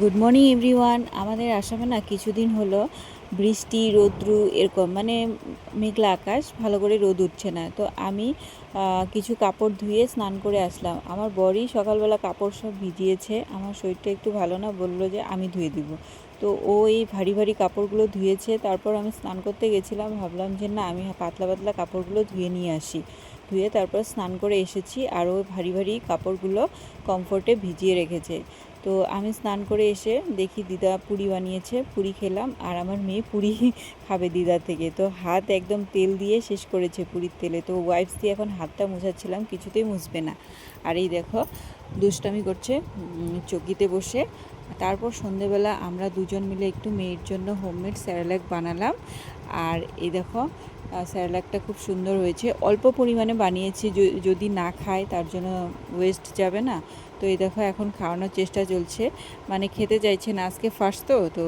Good morning everyone. আমাদের আসামে না কিছুদিন হলো বৃষ্টি রৌদ্রু এরকম মেঘলা আকাশ, ভালো করে রোদ উঠছে না। তো আমি কিছু কাপড় ধুয়ে স্নান করে আসলাম। আমার বরই সকালবেলা কাপড় সব ভিজিয়েছে, আমার শরীরটা একটু ভালো না, বললো যে আমি ধুয়ে দিব। তো ও এই ভারী ভারী কাপড়গুলো ধুয়েছে। তারপর আমি স্নান করতে গেছিলাম, ভাবলাম যে না, আমি পাতলা পাতলা কাপড়গুলো ধুয়ে নিয়ে আসি। ধুয়ে তারপর স্নান করে এসেছি, আর ওই ভারী ভারী কাপড়গুলো কমফোর্টে ভিজিয়ে রেখেছে। তো আমি স্নান করে এসে দেখি দিদা পুরি বানিয়েছে, পুরি খেলাম। আর আমার মেয়ে পুরি খাবে দিদা থেকে, তো হাত একদম তেল দিয়ে শেষ করেছে পুরির তেলে। তো ওয়াইপস দিয়ে এখন হাতটা মুছাচ্ছিলাম, কিছুতেই মুছবে না। আর এই দেখো দুষ্টামি করছে চকিতে বসে। তারপর সন্ধেবেলা আমরা দুজন মিলে একটু মেয়ের জন্য হোমমেড স্যারেলাক বানালাম। আর এই দেখো স্যারেলাকটা খুব সুন্দর হয়েছে, অল্প পরিমাণে বানিয়েছি, যদি না খায় তার জন্য ওয়েস্ট যাবে না। তো এই দেখো এখন খাওয়ানোর চেষ্টা চলছে, খেতে চাইছে না, আজকে ফার্স্ট তো